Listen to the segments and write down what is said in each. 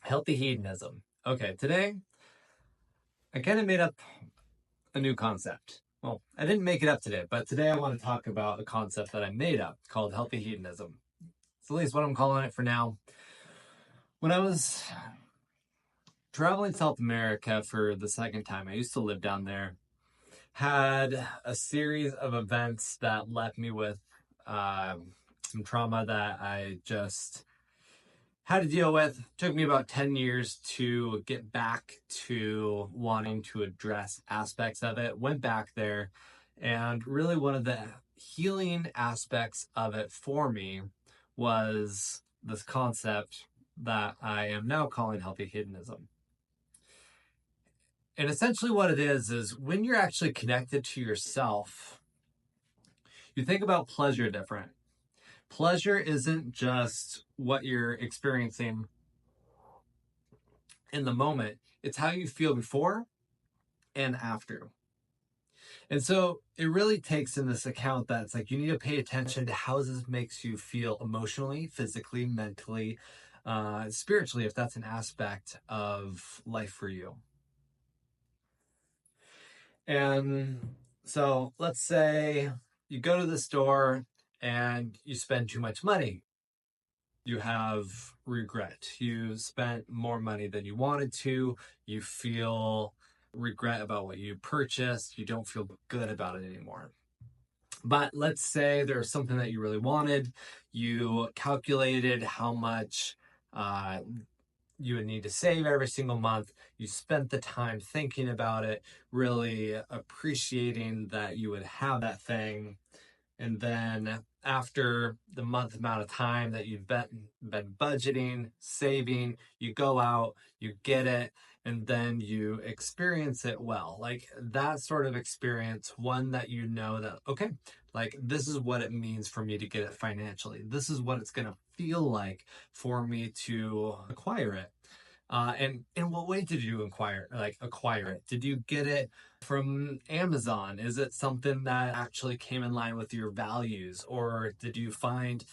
Healthy hedonism. Okay, today I kind of made up a new concept. Well, I didn't make it up today, but today I want to talk about a concept that I made up called healthy hedonism. It's at least what I'm calling it for now. When I was traveling South America for the second time, I used to live down there, had a series of events that left me with some trauma that I just had to deal with. It took me about 10 years to get back to wanting to address aspects of it. Went back there, and really one of the healing aspects of it for me was this concept that I am now calling healthy hedonism. And essentially what it is when you're actually connected to yourself, you think about pleasure different. Pleasure isn't just what you're experiencing in the moment, it's how you feel before and after. And so it really takes in this account that it's like you need to pay attention to how this makes you feel emotionally, physically, mentally, spiritually, if that's an aspect of life for you. And so let's say you go to the store and you spend too much money. You have regret. You spent more money than you wanted to. You feel regret about what you purchased. You don't feel good about it anymore. But let's say there's something that you really wanted. You calculated how much you would need to save every single month. You spent the time thinking about it, really appreciating that you would have that thing. And then after the month amount of time that you've been budgeting, saving, you go out, you get it, and then you experience it well. Like that sort of experience, one that you know that, okay, like this is what it means for me to get it financially. This is what it's going to feel like for me to acquire it. And in what way did you acquire it? Did you get it from Amazon? Is it something that actually came in line with your values? Or did you find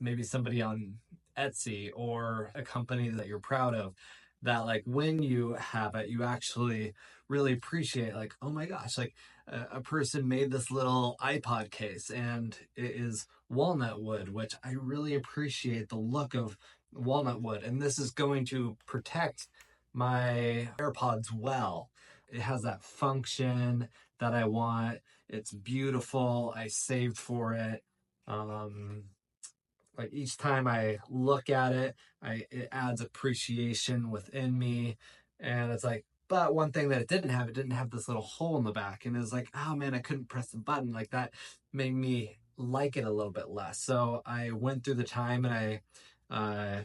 maybe somebody on Etsy or a company that you're proud of that like when you have it, you actually really appreciate like, oh my gosh, like a person made this little iPod case and it is walnut wood, which I really appreciate the look of walnut wood, and this is going to protect my AirPods well. It has that function that I want. It's beautiful. I saved for it. Like each time I look at it, it adds appreciation within me, and it's like. But one thing that it didn't have this little hole in the back, and it was like, oh man, I couldn't press the button. Like that made me like it a little bit less. So I went through the time and I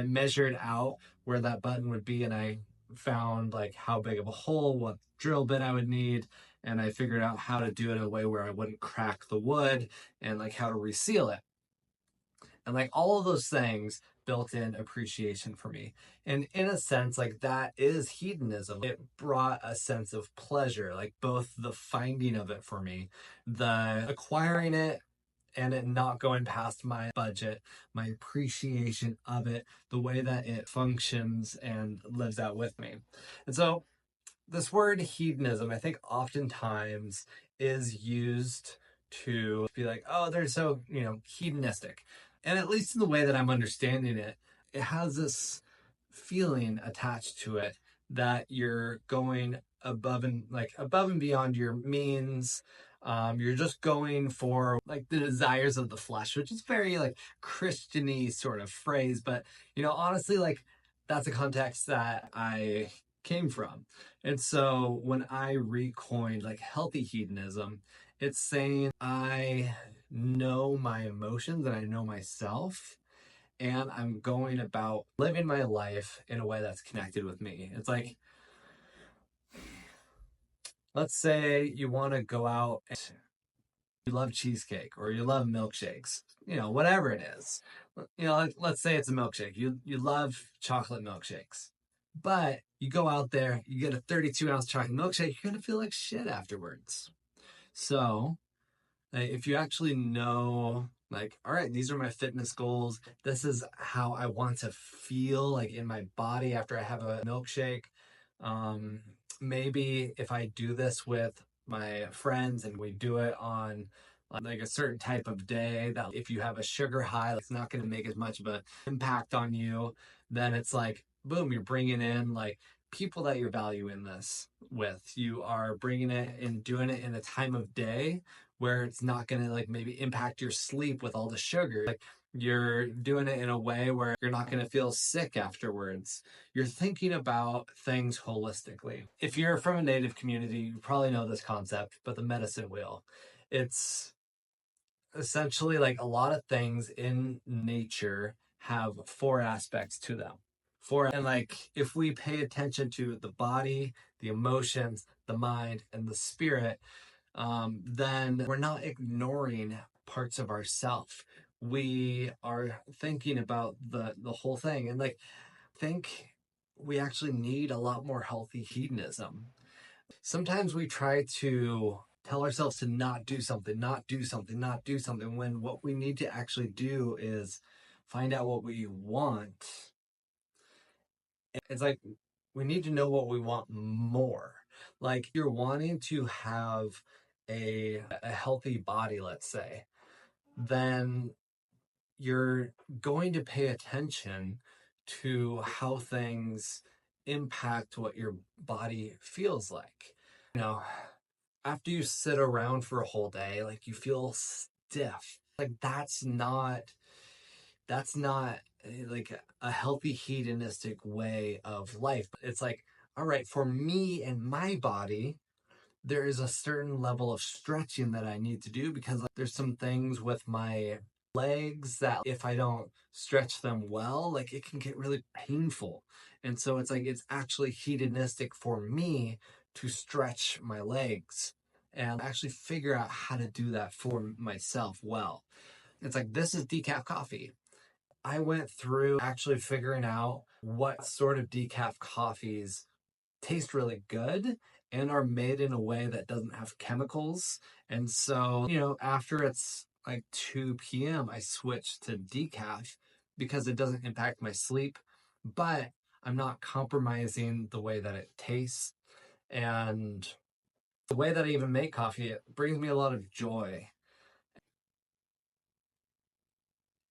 measured out where that button would be, and I found like how big of a hole, what drill bit I would need, and I figured out how to do it in a way where I wouldn't crack the wood and like how to reseal it. And like all of those things built in appreciation for me. And in a sense, like that is hedonism. It brought a sense of pleasure, like both the finding of it for me, the acquiring it, and it not going past my budget, my appreciation of it, the way that it functions and lives out with me. And so this word hedonism, I think oftentimes is used to be like, oh, they're so, hedonistic. And at least in the way that I'm understanding it, it has this feeling attached to it that you're going above and beyond your means. You're just going for like the desires of the flesh, which is very like Christian-y sort of phrase. But honestly, like that's a context that I came from. And so when I recoined like healthy hedonism, it's saying I know my emotions and I know myself, and I'm going about living my life in a way that's connected with me. It's like, let's say you want to go out and you love cheesecake or you love milkshakes, whatever it is. Let's say it's a milkshake. You love chocolate milkshakes. But you go out there, you get a 32-ounce chocolate milkshake, you're going to feel like shit afterwards. So if you actually know Like, all right, these are my fitness goals. This is how I want to feel like in my body after I have a milkshake. Um, Maybe if I do this with my friends and we do it on like a certain type of day, that if you have a sugar high, it's not going to make as much of an impact on you. Then it's like, boom, you're bringing in like people that you're valuing this with. You are bringing it and doing it in a time of day where it's not going to like maybe impact your sleep with all the sugar. Like you're doing it in a way where you're not going to feel sick afterwards. You're thinking about things holistically. If you're from a native community, you probably know this concept, but the medicine wheel. It's essentially like a lot of things in nature have four aspects to them. And like if we pay attention to the body, the emotions, the mind, and the spirit, then we're not ignoring parts of ourself. We are thinking about the whole thing, and like think we actually need a lot more healthy hedonism. Sometimes we try to tell ourselves to not do something, not do something, not do something, when what we need to actually do is find out what we want. It's like we need to know what we want more. Like you're wanting to have a healthy body, let's say, then you're going to pay attention to how things impact what your body feels like. You know, after you sit around for a whole day, like you feel stiff. Like that's not like a healthy hedonistic way of life. It's like, all right, for me and my body, there is a certain level of stretching that I need to do because like, there's some things with my legs that if I don't stretch them well, like it can get really painful. And so it's like it's actually hedonistic for me to stretch my legs and actually figure out how to do that for myself well. It's like this is decaf coffee. I went through actually figuring out what sort of decaf coffees taste really good and are made in a way that doesn't have chemicals. And so, after it's like 2 p.m., I switch to decaf because it doesn't impact my sleep, but I'm not compromising the way that it tastes. And the way that I even make coffee, it brings me a lot of joy.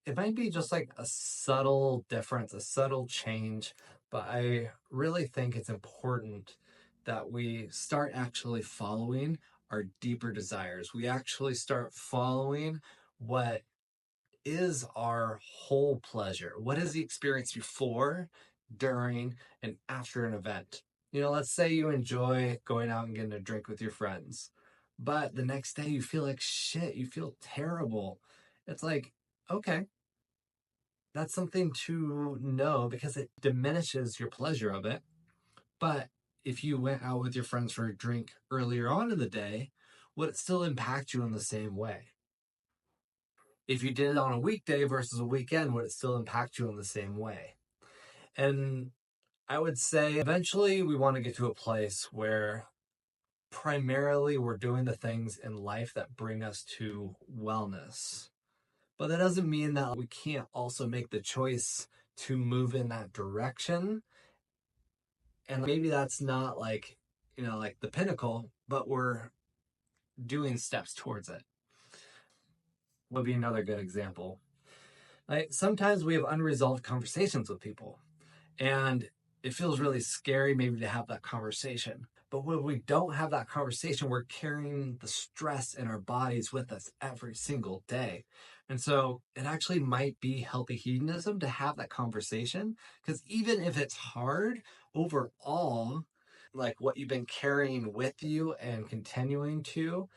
It might be just like a subtle difference, a subtle change, but I really think it's important that we start actually following our deeper desires. We actually start following what is our whole pleasure. What is the experience before, during, and after an event? Let's say you enjoy going out and getting a drink with your friends, but the next day you feel like shit, you feel terrible. It's like, okay, that's something to know because it diminishes your pleasure of it. But if you went out with your friends for a drink earlier on in the day, would it still impact you in the same way? If you did it on a weekday versus a weekend, would it still impact you in the same way? And I would say eventually we want to get to a place where primarily we're doing the things in life that bring us to wellness. But that doesn't mean that we can't also make the choice to move in that direction. And maybe that's not like, like the pinnacle, but we're doing steps towards it. Would be another good example. Like sometimes we have unresolved conversations with people, and it feels really scary maybe to have that conversation. But when we don't have that conversation, we're carrying the stress in our bodies with us every single day. And so it actually might be healthy hedonism to have that conversation because even if it's hard, overall, like what you've been carrying with you and continuing to,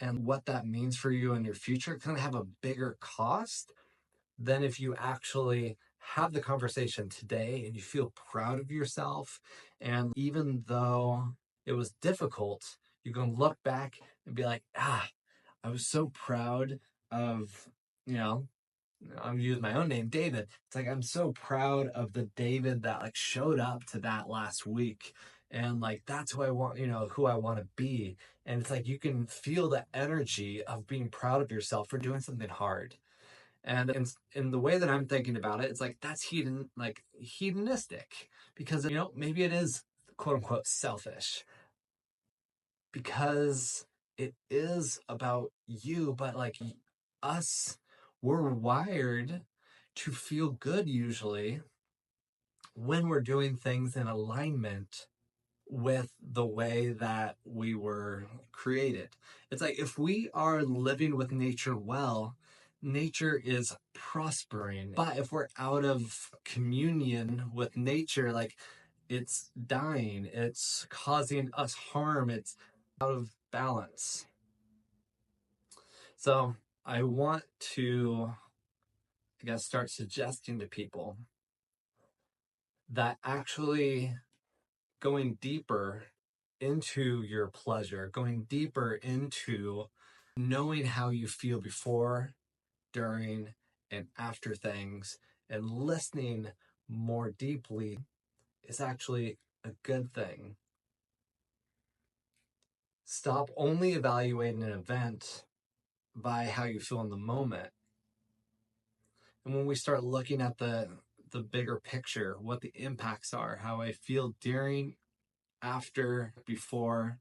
and what that means for you in your future, it's going to have a bigger cost than if you actually have the conversation today and you feel proud of yourself. And even though it was difficult, you can look back and be like, I was so proud of, you know, I'm using my own name, David. It's like, I'm so proud of the David that like showed up to that last week. And like, that's who I want, who I want to be. And it's like, you can feel the energy of being proud of yourself for doing something hard. And in the way that I'm thinking about it, it's like that's hedonistic because maybe it is quote unquote selfish because it is about you, but like us, we're wired to feel good usually when we're doing things in alignment with the way that we were created. It's like if we are living with nature well, nature is prospering. But if we're out of communion with nature, like it's dying, it's causing us harm, it's out of balance. So I want to, I guess, start suggesting to people that actually going deeper into your pleasure, going deeper into knowing how you feel before, during, and after things, and listening more deeply is actually a good thing. Stop only evaluating an event by how you feel in the moment. And when we start looking at the bigger picture, what the impacts are, how I feel during, after, before,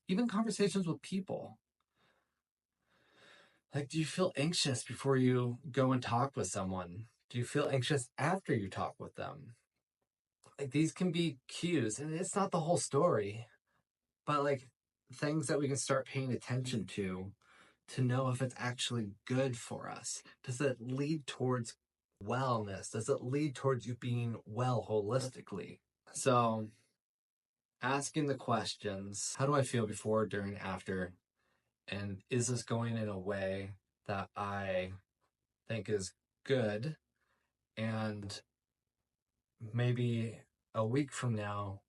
even conversations with people. Like, do you feel anxious before you go and talk with someone? Do you feel anxious after you talk with them? Like, these can be cues, and it's not the whole story, but like things that we can start paying attention to know if it's actually good for us. Does it lead towards wellness? Does it lead towards you being well holistically? So, asking the questions, how do I feel before, during, after? And is this going in a way that I think is good? And maybe a week from now,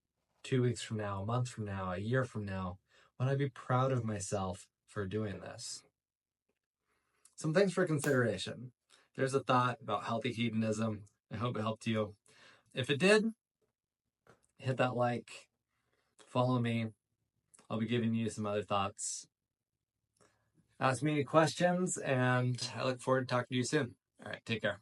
2 weeks from now, a month from now, a year from now, would I be proud of myself for doing this? Some things for consideration. There's a thought about healthy hedonism. I hope it helped you. If it did, hit that like, follow me. I'll be giving you some other thoughts. Ask me any questions, and I look forward to talking to you soon. All right, take care.